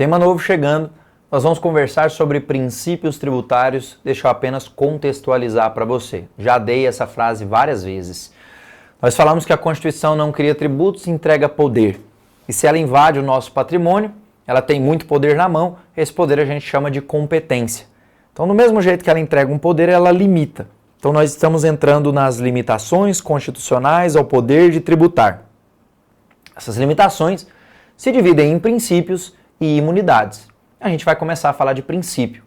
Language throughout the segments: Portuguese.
Tema novo chegando, nós vamos conversar sobre princípios tributários, deixa eu apenas contextualizar para você. Já dei essa frase várias vezes. Nós falamos que a Constituição não cria tributos e entrega poder. E se ela invade o nosso patrimônio, ela tem muito poder na mão, esse poder a gente chama de competência. Então, do mesmo jeito que ela entrega um poder, ela limita. Então, nós estamos entrando nas limitações constitucionais ao poder de tributar. Essas limitações se dividem em princípios e imunidades. A gente vai começar a falar de princípio.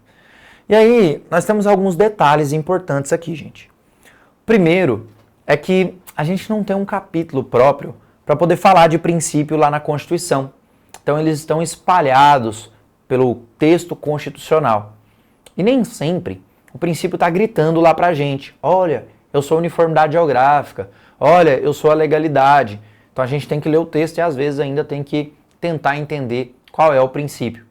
E aí, nós temos alguns detalhes importantes aqui, gente. Primeiro é que a gente não tem um capítulo próprio para poder falar de princípio lá na Constituição. Então, eles estão espalhados pelo texto constitucional. E nem sempre o princípio está gritando lá para a gente. Olha, eu sou a uniformidade geográfica. Olha, eu sou a legalidade. Então, a gente tem que ler o texto e, às vezes, ainda tem que tentar entender qual é o princípio.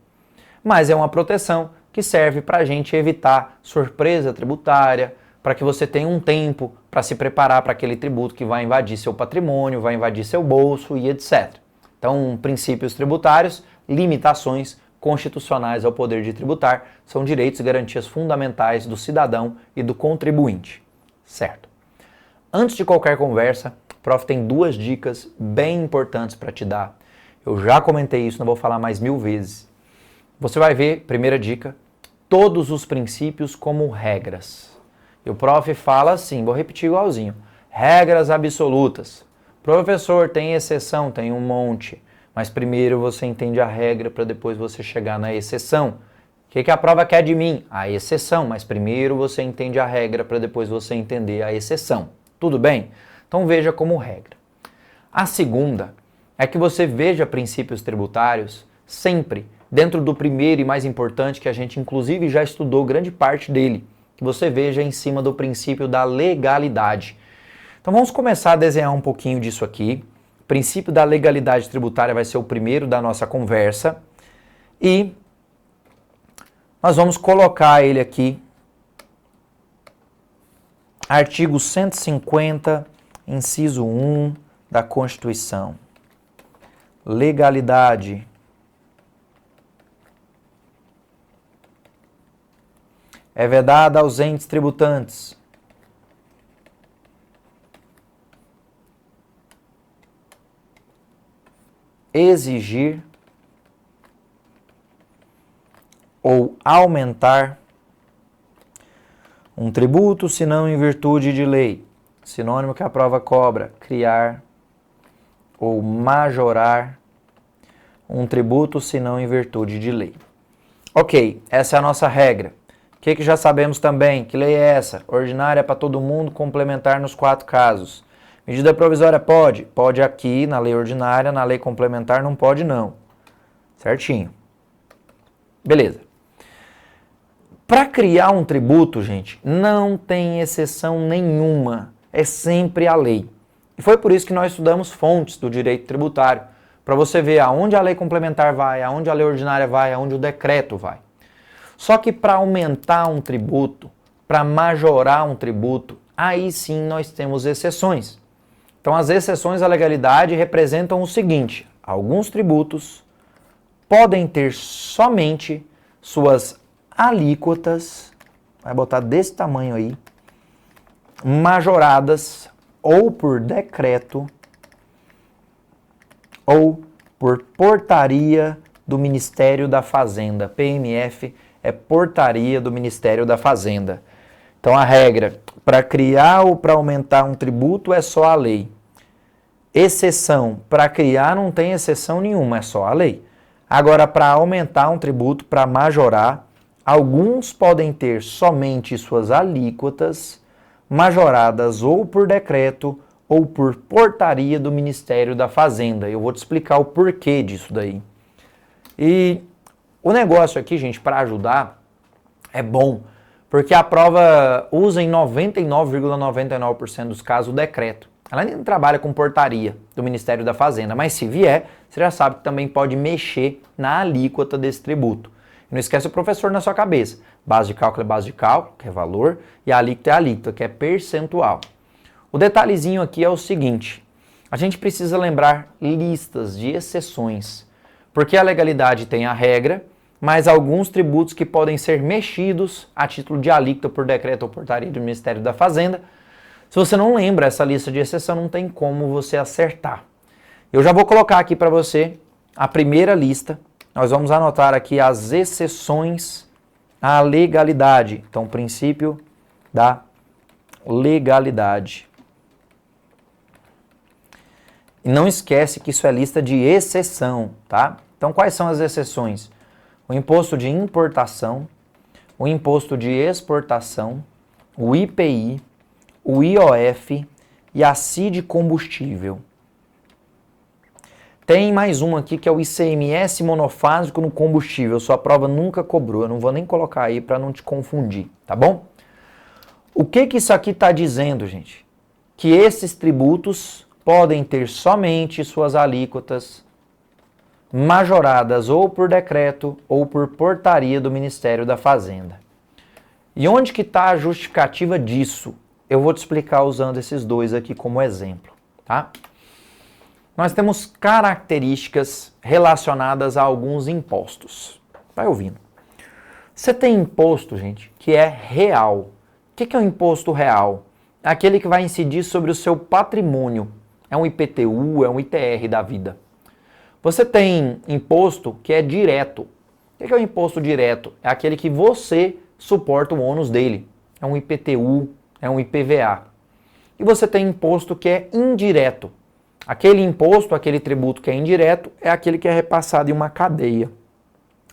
Mas é uma proteção que serve para a gente evitar surpresa tributária, para que você tenha um tempo para se preparar para aquele tributo que vai invadir seu patrimônio, vai invadir seu bolso e etc. Então, princípios tributários, limitações constitucionais ao poder de tributar, são direitos e garantias fundamentais do cidadão e do contribuinte. Certo. Antes de qualquer conversa, o prof tem duas dicas bem importantes para te dar. Eu já comentei isso, não vou falar mais 1000 vezes. Você vai ver, primeira dica, todos os princípios como regras. E o prof fala assim, vou repetir igualzinho, regras absolutas. Professor, tem exceção, tem um monte, mas primeiro você entende a regra para depois você chegar na exceção. O que a prova quer de mim? A exceção, mas primeiro você entende a regra para depois você entender a exceção. Tudo bem? Então veja como regra. A segunda é que você veja princípios tributários sempre dentro do primeiro e mais importante, que a gente inclusive já estudou grande parte dele, que você veja em cima do princípio da legalidade. Então vamos começar a desenhar um pouquinho disso aqui. O princípio da legalidade tributária vai ser o primeiro da nossa conversa. E nós vamos colocar ele aqui. Artigo 150, inciso 1 da Constituição. Legalidade. É vedada aos entes tributantes exigir ou aumentar um tributo, senão em virtude de lei. Sinônimo que a prova cobra, criar ou majorar um tributo, senão em virtude de lei. Ok, essa é a nossa regra. O que já sabemos também? Que lei é essa? Ordinária para todo mundo, complementar nos 4 casos. Medida provisória pode? Pode aqui, na lei ordinária, na lei complementar não pode não. Certinho. Beleza. Para criar um tributo, gente, não tem exceção nenhuma. É sempre a lei. E foi por isso que nós estudamos fontes do direito tributário, para você ver aonde a lei complementar vai, aonde a lei ordinária vai, aonde o decreto vai. Só que para aumentar um tributo, para majorar um tributo, aí sim nós temos exceções. Então, as exceções à legalidade representam o seguinte: alguns tributos podem ter somente suas alíquotas, vai botar desse tamanho aí, majoradas ou por decreto ou por portaria do Ministério da Fazenda. PMF é portaria do Ministério da Fazenda. Então, a regra, para criar ou para aumentar um tributo é só a lei. Exceção, para criar não tem exceção nenhuma, é só a lei. Agora, para aumentar um tributo, para majorar, alguns podem ter somente suas alíquotas majoradas ou por decreto ou por portaria do Ministério da Fazenda. Eu vou te explicar o porquê disso daí. E o negócio aqui, gente, para ajudar, é bom, porque a prova usa em 99,99% dos casos o decreto. Ela nem trabalha com portaria do Ministério da Fazenda, mas se vier, você já sabe que também pode mexer na alíquota desse tributo. Não esquece o professor na sua cabeça. Base de cálculo é base de cálculo, que é valor, e a alíquota é a alíquota, que é percentual. O detalhezinho aqui é o seguinte: a gente precisa lembrar listas de exceções. Porque a legalidade tem a regra, mas alguns tributos que podem ser mexidos a título de alíquota por decreto ou portaria do Ministério da Fazenda. Se você não lembra essa lista de exceção, não tem como você acertar. Eu já vou colocar aqui para você a primeira lista. Nós vamos anotar aqui as exceções à legalidade. Então, princípio da legalidade. E não esquece que isso é lista de exceção, tá? Então, quais são as exceções? O imposto de importação, o imposto de exportação, o IPI, o IOF e a CID combustível. Tem mais um aqui que é o ICMS monofásico no combustível. Sua prova nunca cobrou, eu não vou nem colocar aí para não te confundir, tá bom? O que isso aqui está dizendo, gente? Que esses tributos podem ter somente suas alíquotas majoradas ou por decreto ou por portaria do Ministério da Fazenda. E onde que está a justificativa disso? Eu vou te explicar usando esses dois aqui como exemplo, tá? Nós temos características relacionadas a alguns impostos. Vai ouvindo. Você tem imposto, gente, que é real. O que é um imposto real? É aquele que vai incidir sobre o seu patrimônio. É um IPTU, é um ITR da vida. Você tem imposto que é direto. O que é o imposto direto? É aquele que você suporta o ônus dele. É um IPTU, é um IPVA. E você tem imposto que é indireto. Aquele imposto, aquele tributo que é indireto, é aquele que é repassado em uma cadeia.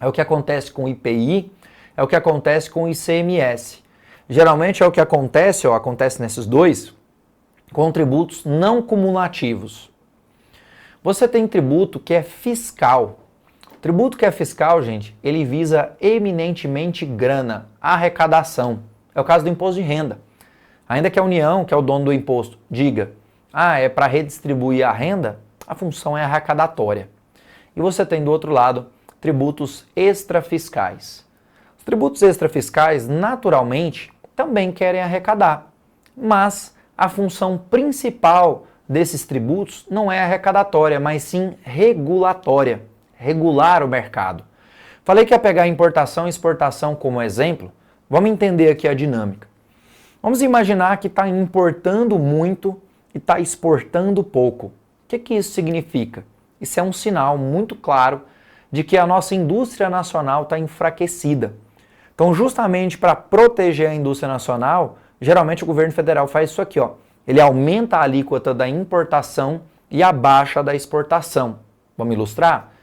É o que acontece com o IPI, é o que acontece com o ICMS. Geralmente é o que acontece, acontece nesses dois, com tributos não cumulativos. Você tem tributo que é fiscal. Tributo que é fiscal, gente, ele visa eminentemente grana, arrecadação. É o caso do imposto de renda. Ainda que a União, que é o dono do imposto, diga, é para redistribuir a renda, a função é arrecadatória. E você tem do outro lado tributos extrafiscais. Os tributos extrafiscais, naturalmente, também querem arrecadar, mas a função principal desses tributos não é arrecadatória, mas sim regulatória, regular o mercado. Falei que ia pegar importação e exportação como exemplo, vamos entender aqui a dinâmica. Vamos imaginar que está importando muito e está exportando pouco. O que isso significa? Isso é um sinal muito claro de que a nossa indústria nacional está enfraquecida. Então, justamente para proteger a indústria nacional, geralmente o governo federal faz isso aqui, Ele aumenta a alíquota da importação e abaixa da exportação. Vamos ilustrar?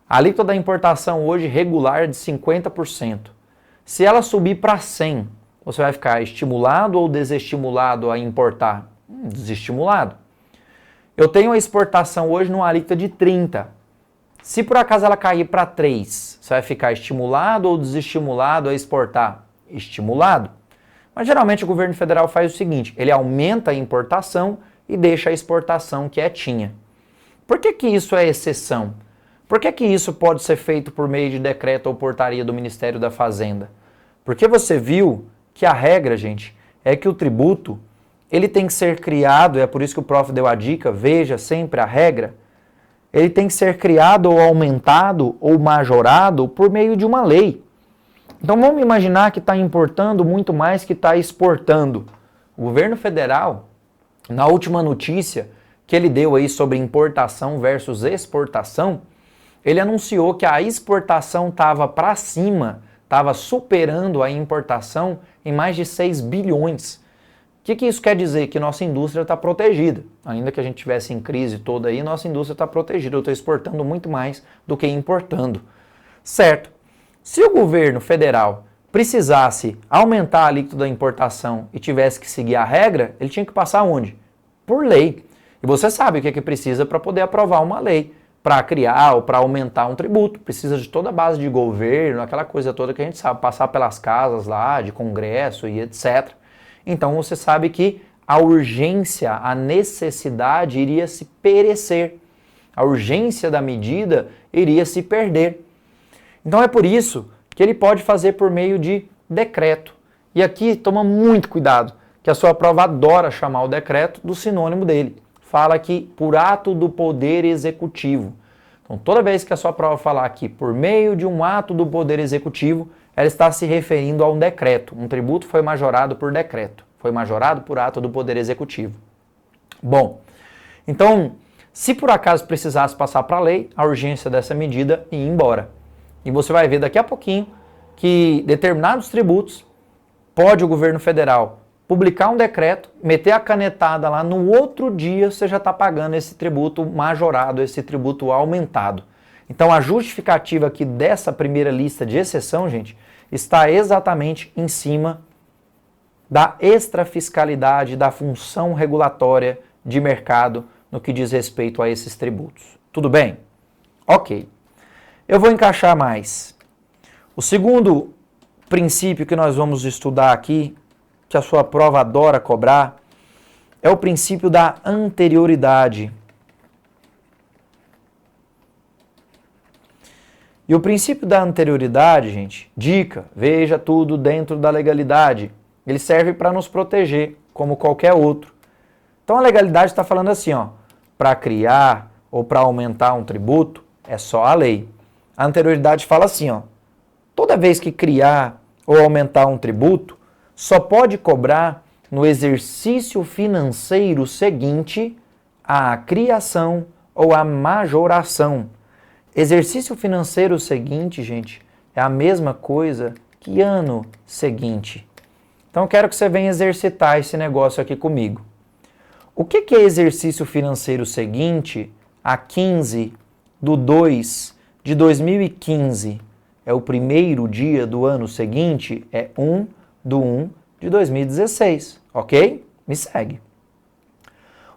A alíquota da importação hoje regular é de 50%. Se ela subir para 100%, você vai ficar estimulado ou desestimulado a importar? Desestimulado. Eu tenho a exportação hoje numa alíquota de 30%. Se por acaso ela cair para 3%, você vai ficar estimulado ou desestimulado a exportar? Estimulado. Mas geralmente o governo federal faz o seguinte, ele aumenta a importação e deixa a exportação quietinha. Por que isso é exceção? Por que isso pode ser feito por meio de decreto ou portaria do Ministério da Fazenda? Porque você viu que a regra, gente, é que o tributo, ele tem que ser criado, e é por isso que o prof deu a dica, veja sempre a regra, ele tem que ser criado ou aumentado ou majorado por meio de uma lei. Então vamos imaginar que está importando muito mais que está exportando. O governo federal, na última notícia que ele deu aí sobre importação versus exportação, ele anunciou que a exportação estava para cima, estava superando a importação em mais de 6 bilhões. O que isso quer dizer? Que nossa indústria está protegida. Ainda que a gente estivesse em crise toda aí, nossa indústria está protegida. Eu estou exportando muito mais do que importando. Certo. Se o governo federal precisasse aumentar a alíquota da importação e tivesse que seguir a regra, ele tinha que passar onde? Por lei. E você sabe o que é que precisa para poder aprovar uma lei, para criar ou para aumentar um tributo. Precisa de toda a base de governo, aquela coisa toda que a gente sabe, passar pelas casas lá, de congresso e etc. Então você sabe que a urgência, a necessidade iria se perecer. A urgência da medida iria se perder. Então é por isso que ele pode fazer por meio de decreto. E aqui toma muito cuidado, que a sua prova adora chamar o decreto do sinônimo dele. Fala aqui por ato do poder executivo. Então, toda vez que a sua prova falar que por meio de um ato do Poder Executivo, ela está se referindo a um decreto. Um tributo foi majorado por decreto, foi majorado por ato do Poder Executivo. Bom, então, se por acaso precisasse passar para a lei, a urgência dessa medida ia embora. E você vai ver daqui a pouquinho que determinados tributos pode o governo federal publicar um decreto, meter a canetada lá, no outro dia você já está pagando esse tributo majorado, esse tributo aumentado. Então a justificativa aqui dessa primeira lista de exceção, gente, está exatamente em cima da extrafiscalidade, da função regulatória de mercado no que diz respeito a esses tributos. Tudo bem? Ok. Eu vou encaixar mais. O segundo princípio que nós vamos estudar aqui, que a sua prova adora cobrar, é o princípio da anterioridade. E o princípio da anterioridade, gente, dica, veja tudo dentro da legalidade. Ele serve para nos proteger, como qualquer outro. Então a legalidade está falando assim, ó, para criar ou para aumentar um tributo, é só a lei. A anterioridade fala assim, ó, toda vez que criar ou aumentar um tributo, só pode cobrar no exercício financeiro seguinte à criação ou à majoração. Exercício financeiro seguinte, gente, é a mesma coisa que ano seguinte. Então eu quero que você venha exercitar esse negócio aqui comigo. O que é exercício financeiro seguinte a 15/2 de 2015? É o primeiro dia do ano seguinte? É 1/1 de 2016, ok? Me segue.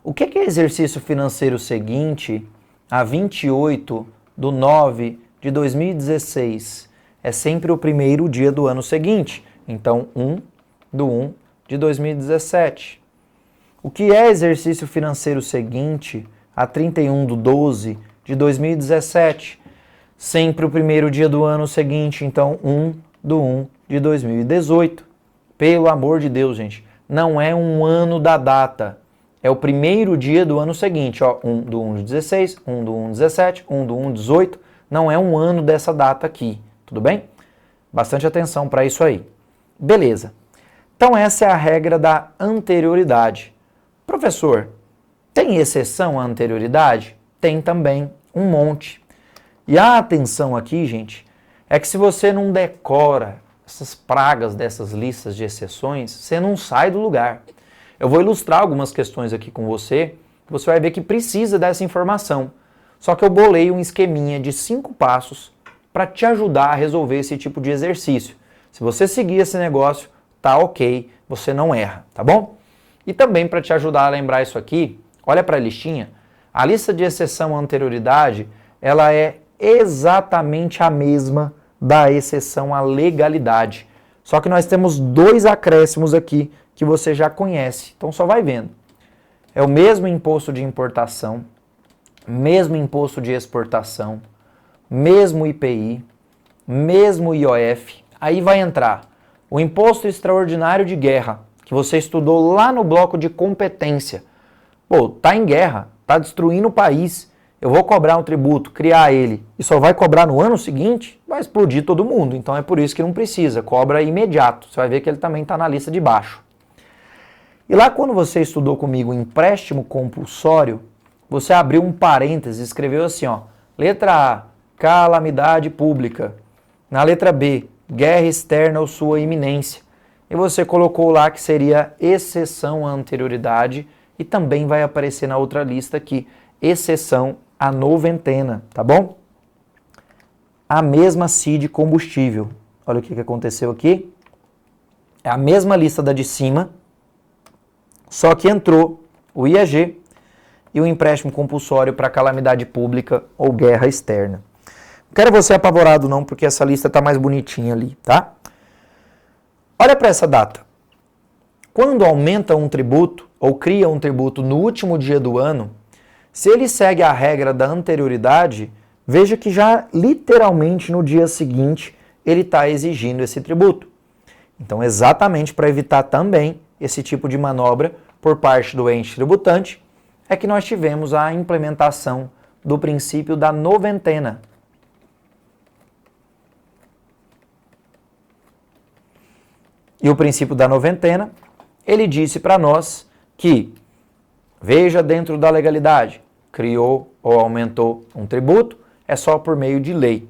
O que é exercício financeiro seguinte a 28/9 de 2016? É sempre o primeiro dia do ano seguinte, então 1/1 de 2017. O que é exercício financeiro seguinte a 31/12 de 2017? Sempre o primeiro dia do ano seguinte, então 1/1 de 2018. Pelo amor de Deus, gente, não é um ano da data, é o primeiro dia do ano seguinte, ó, 1/1 de 16, 1/1 de 17, 1/1 de 18, não é um ano dessa data aqui, tudo bem? Bastante atenção para isso aí. Beleza. Então essa é a regra da anterioridade. Professor, tem exceção à anterioridade? Tem também, um monte. E a atenção aqui, gente, é que se você não decora essas pragas dessas listas de exceções, você não sai do lugar. Eu vou ilustrar algumas questões aqui com você, que você vai ver que precisa dessa informação. Só que eu bolei um esqueminha de 5 passos para te ajudar a resolver esse tipo de exercício. Se você seguir esse negócio, tá ok, você não erra, tá bom? E também para te ajudar a lembrar isso aqui, olha para a listinha. A lista de exceção à anterioridade, ela é exatamente a mesma da exceção à legalidade. Só que nós temos 2 acréscimos aqui que você já conhece. Então só vai vendo. É o mesmo imposto de importação, mesmo imposto de exportação, mesmo IPI, mesmo IOF. Aí vai entrar o imposto extraordinário de guerra, que você estudou lá no bloco de competência. Pô, tá em guerra, tá destruindo o país. Eu vou cobrar um tributo, criar ele, e só vai cobrar no ano seguinte, vai explodir todo mundo. Então é por isso que não precisa, cobra imediato. Você vai ver que ele também está na lista de baixo. E lá quando você estudou comigo empréstimo compulsório, você abriu um parêntese e escreveu assim, ó, letra A, calamidade pública. Na letra B, guerra externa ou sua iminência. E você colocou lá que seria exceção à anterioridade e também vai aparecer na outra lista aqui, exceção à noventena, tá bom? A mesma CID combustível. Olha o que aconteceu aqui. É a mesma lista da de cima, só que entrou o IEG e o empréstimo compulsório para calamidade pública ou guerra externa. Não quero você apavorado não, porque essa lista está mais bonitinha ali, tá? Olha para essa data. Quando aumenta um tributo ou cria um tributo no último dia do ano, se ele segue a regra da anterioridade, veja que já literalmente no dia seguinte ele está exigindo esse tributo. Então, exatamente para evitar também esse tipo de manobra por parte do ente tributante, é que nós tivemos a implementação do princípio da noventena. E o princípio da noventena, ele disse para nós que, veja dentro da legalidade, criou ou aumentou um tributo, é só por meio de lei.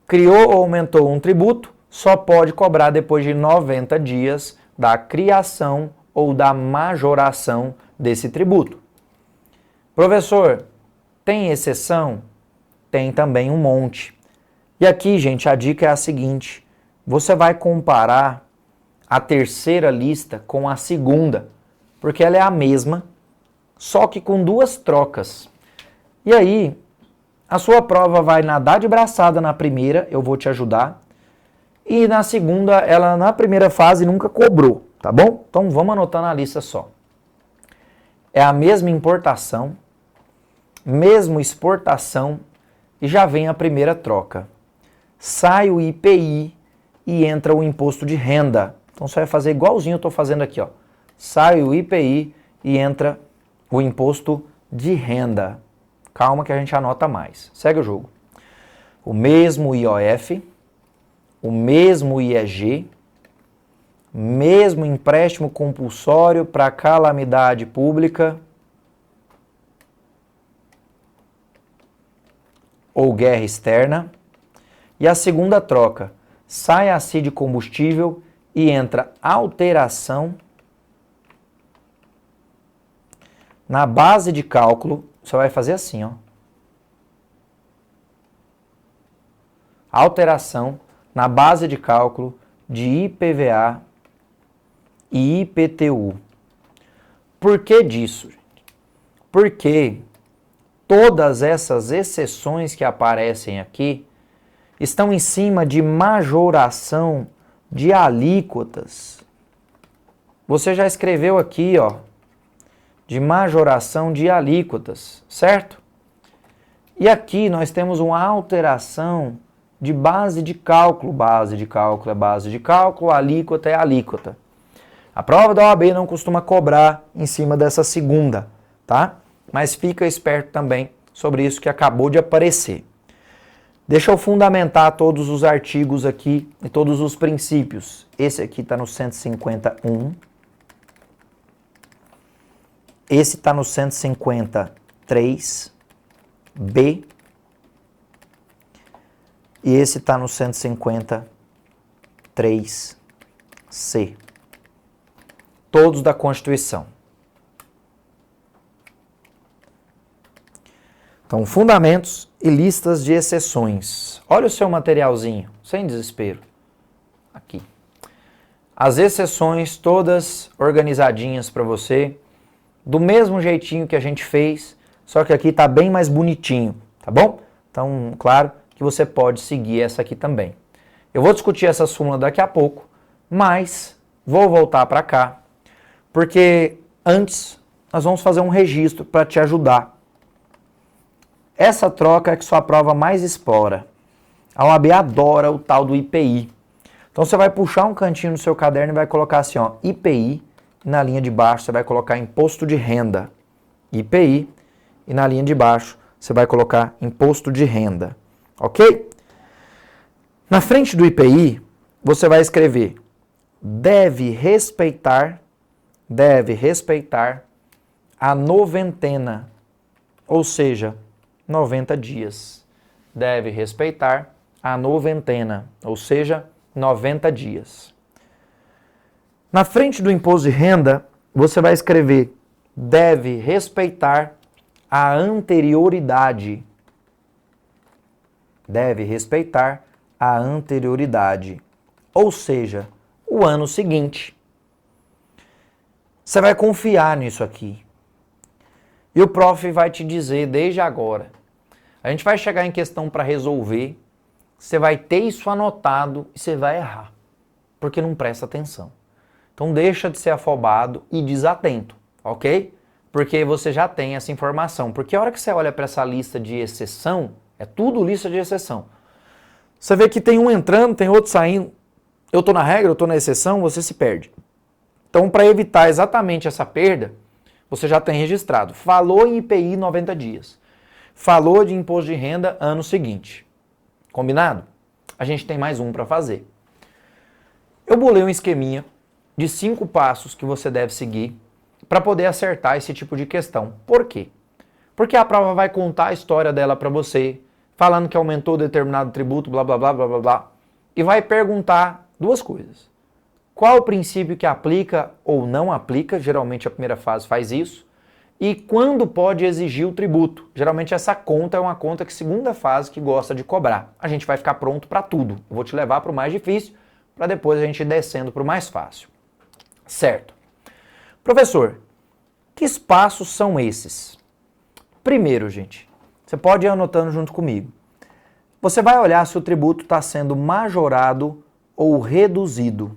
Criou ou aumentou um tributo, só pode cobrar depois de 90 dias da criação ou da majoração desse tributo. Professor, tem exceção? Tem também um monte. E aqui, gente, a dica é a seguinte: você vai comparar a terceira lista com a segunda, porque ela é a mesma, só que com duas trocas. E aí, a sua prova vai nadar de braçada na primeira, eu vou te ajudar, e na segunda, ela na primeira fase nunca cobrou, tá bom? Então vamos anotar na lista só. É a mesma importação, mesmo exportação, e já vem a primeira troca. Sai o IPI e entra o imposto de renda. Então você vai fazer igualzinho eu estou fazendo aqui, ó. Sai o IPI e entra o imposto de renda. Calma que a gente anota mais. Segue o jogo. O mesmo IOF, o mesmo IEG, mesmo empréstimo compulsório para calamidade pública ou guerra externa. E a segunda troca, sai a CID combustível e entra alteração na base de cálculo. Você vai fazer assim, ó. Alteração na base de cálculo de IPVA e IPTU. Por que disso, gente? Porque todas essas exceções que aparecem aqui estão em cima de majoração de alíquotas. Você já escreveu aqui, ó, de majoração de alíquotas, certo? E aqui nós temos uma alteração de base de cálculo. Base de cálculo é base de cálculo, alíquota é alíquota. A prova da OAB não costuma cobrar em cima dessa segunda, tá? Mas fica esperto também sobre isso que acabou de aparecer. Deixa eu fundamentar todos os artigos aqui e todos os princípios. Esse aqui está no 151. Esse está no 153B. E esse está no 153C. Todos da Constituição. Então, fundamentos e listas de exceções. Olha o seu materialzinho, sem desespero. Aqui. As exceções todas organizadinhas para você, do mesmo jeitinho que a gente fez, só que aqui está bem mais bonitinho, tá bom? Então, claro que você pode seguir essa aqui também. Eu vou discutir essa súmula daqui a pouco, mas vou voltar para cá, porque antes nós vamos fazer um registro para te ajudar. Essa troca é que sua prova mais explora. A OAB adora o tal do IPI. Então você vai puxar um cantinho no seu caderno e vai colocar assim, ó, IPI, e na linha de baixo você vai colocar imposto de renda. IPI, e na linha de baixo você vai colocar imposto de renda. Ok? Na frente do IPI, você vai escrever deve respeitar a noventena, ou seja, 90 dias. Deve respeitar a noventena, ou seja, 90 dias. Na frente do imposto de renda, você vai escrever deve respeitar a anterioridade. Deve respeitar a anterioridade, ou seja, o ano seguinte. Você vai confiar nisso aqui. E o prof vai te dizer desde agora. A gente vai chegar em questão para resolver, você vai ter isso anotado e você vai errar, porque não presta atenção. Então deixa de ser afobado e desatento, ok? Porque você já tem essa informação. Porque a hora que você olha para essa lista de exceção, é tudo lista de exceção. Você vê que tem um entrando, tem outro saindo. Eu estou na regra, eu estou na exceção, você se perde. Então, para evitar exatamente essa perda, você já tem registrado. Falou em IPI 90 dias. falou de imposto de renda ano seguinte. Combinado? A gente tem mais um para fazer. Eu bolei um esqueminha de 5 passos que você deve seguir para poder acertar esse tipo de questão. Por quê? Porque a prova vai contar a história dela para você, falando que aumentou determinado tributo, blá, blá, blá, blá, blá, blá, e vai perguntar duas coisas. Qual o princípio que aplica ou não aplica? Geralmente a primeira fase faz isso. E quando pode exigir o tributo? Geralmente essa conta é uma conta que segunda fase que gosta de cobrar. A gente vai ficar pronto para tudo. Eu vou te levar para o mais difícil, para depois a gente ir descendo para o mais fácil. Certo. Professor, que passos são esses? Primeiro, gente, você pode ir anotando junto comigo. Você vai olhar se o tributo está sendo majorado ou reduzido.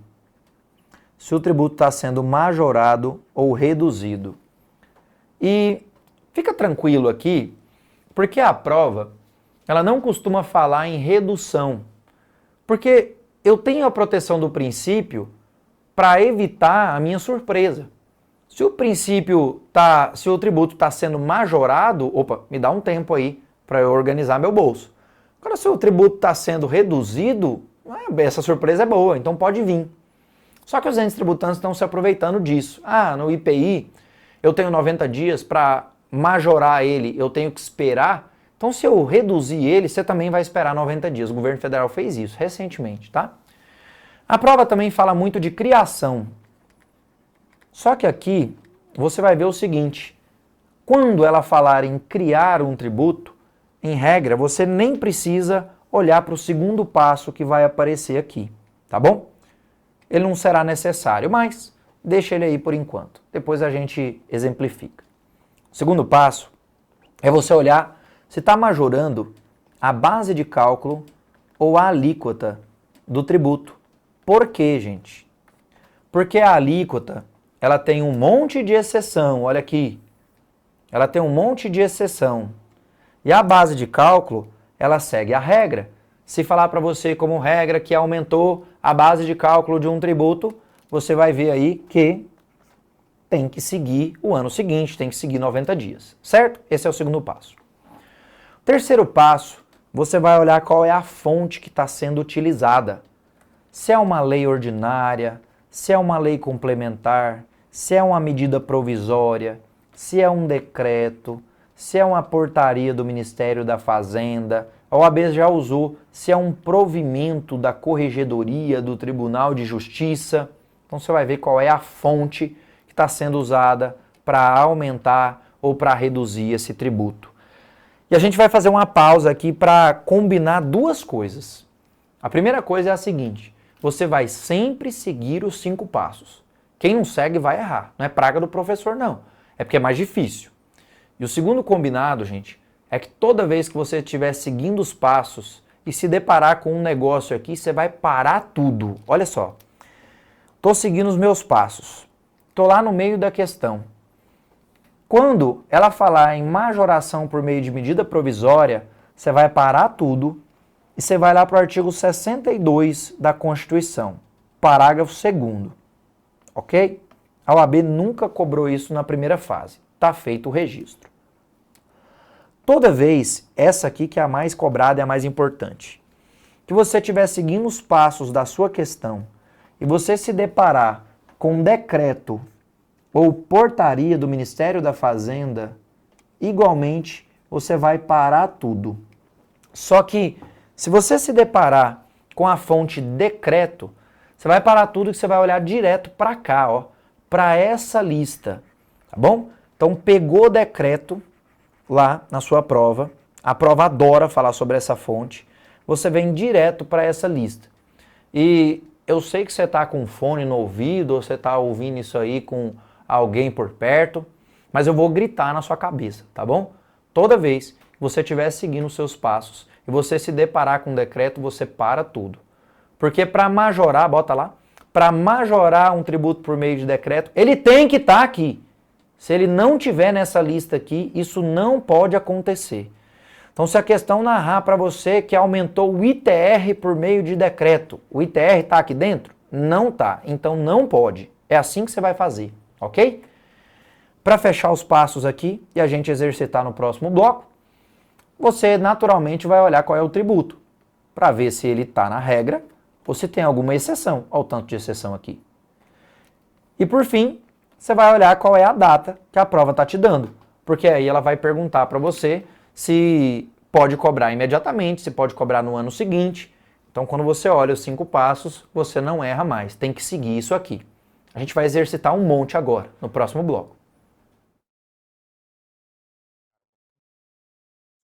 Se o tributo está sendo majorado ou reduzido. E fica tranquilo aqui, porque a prova, ela não costuma falar em redução. Porque eu tenho a proteção do princípio para evitar a minha surpresa. Se o tributo está sendo majorado, me dá um tempo aí para eu organizar meu bolso. Agora, se o tributo está sendo reduzido, essa surpresa é boa, então pode vir. Só que os entes tributantes estão se aproveitando disso. No IPI, eu tenho 90 dias para majorar ele, eu tenho que esperar. Então, se eu reduzir ele, você também vai esperar 90 dias. O governo federal fez isso recentemente, tá? A prova também fala muito de criação. Só que aqui você vai ver o seguinte, quando ela falar em criar um tributo, em regra, você nem precisa olhar para o segundo passo que vai aparecer aqui, tá bom? Ele não será necessário, mas deixa ele aí por enquanto. Depois a gente exemplifica. O segundo passo é você olhar se está majorando a base de cálculo ou a alíquota do tributo. Por quê, gente? Porque a alíquota, ela tem um monte de exceção, olha aqui. Ela tem um monte de exceção. E a base de cálculo, ela segue a regra. Se falar para você como regra que aumentou a base de cálculo de um tributo, você vai ver aí que tem que seguir o ano seguinte, tem que seguir 90 dias, certo? Esse é o segundo passo. Terceiro passo, você vai olhar qual é a fonte que está sendo utilizada. Se é uma lei ordinária, se é uma lei complementar, se é uma medida provisória, se é um decreto, se é uma portaria do Ministério da Fazenda, a OAB já usou, se é um provimento da Corregedoria do Tribunal de Justiça. Então você vai ver qual é a fonte que está sendo usada para aumentar ou para reduzir esse tributo. E a gente vai fazer uma pausa aqui para combinar duas coisas. A primeira coisa é a seguinte, você vai sempre seguir os 5 passos. Quem não segue vai errar, não é praga do professor não, é porque é mais difícil. E o segundo combinado, gente, é que toda vez que você estiver seguindo os passos e se deparar com um negócio aqui, você vai parar tudo. Olha só, estou seguindo os meus passos, estou lá no meio da questão. Quando ela falar em majoração por meio de medida provisória, você vai parar tudo e você vai lá para o artigo 62 da Constituição, parágrafo 2º, ok? A OAB nunca cobrou isso na primeira fase, está feito o registro. Toda vez, essa aqui que é a mais cobrada e a mais importante, que você estiver seguindo os passos da sua questão e você se deparar com um decreto ou portaria do Ministério da Fazenda, igualmente você vai parar tudo. Só que se você se deparar com a fonte decreto, você vai parar tudo e você vai olhar direto para cá, ó, para essa lista, tá bom? Então pegou o decreto lá na sua prova, a prova adora falar sobre essa fonte, você vem direto para essa lista. E eu sei que você está com fone no ouvido, ou você está ouvindo isso aí com alguém por perto, mas eu vou gritar na sua cabeça, tá bom? Toda vez que você estiver seguindo os seus passos e você se deparar com um decreto, você para tudo. Porque para majorar, bota lá, para majorar um tributo por meio de decreto, ele tem que estar aqui. Se ele não tiver nessa lista aqui, isso não pode acontecer. Então, se a questão narrar para você que aumentou o ITR por meio de decreto, o ITR está aqui dentro? Não está. Então, não pode. É assim que você vai fazer, ok? Para fechar os passos aqui e a gente exercitar no próximo bloco, você naturalmente vai olhar qual é o tributo, para ver se ele está na regra ou se tem alguma exceção. Olha o tanto de exceção aqui. E por fim, você vai olhar qual é a data que a prova está te dando, porque aí ela vai perguntar para você se pode cobrar imediatamente, se pode cobrar no ano seguinte. Então, quando você olha os 5 passos, você não erra mais, tem que seguir isso aqui. A gente vai exercitar um monte agora, no próximo bloco.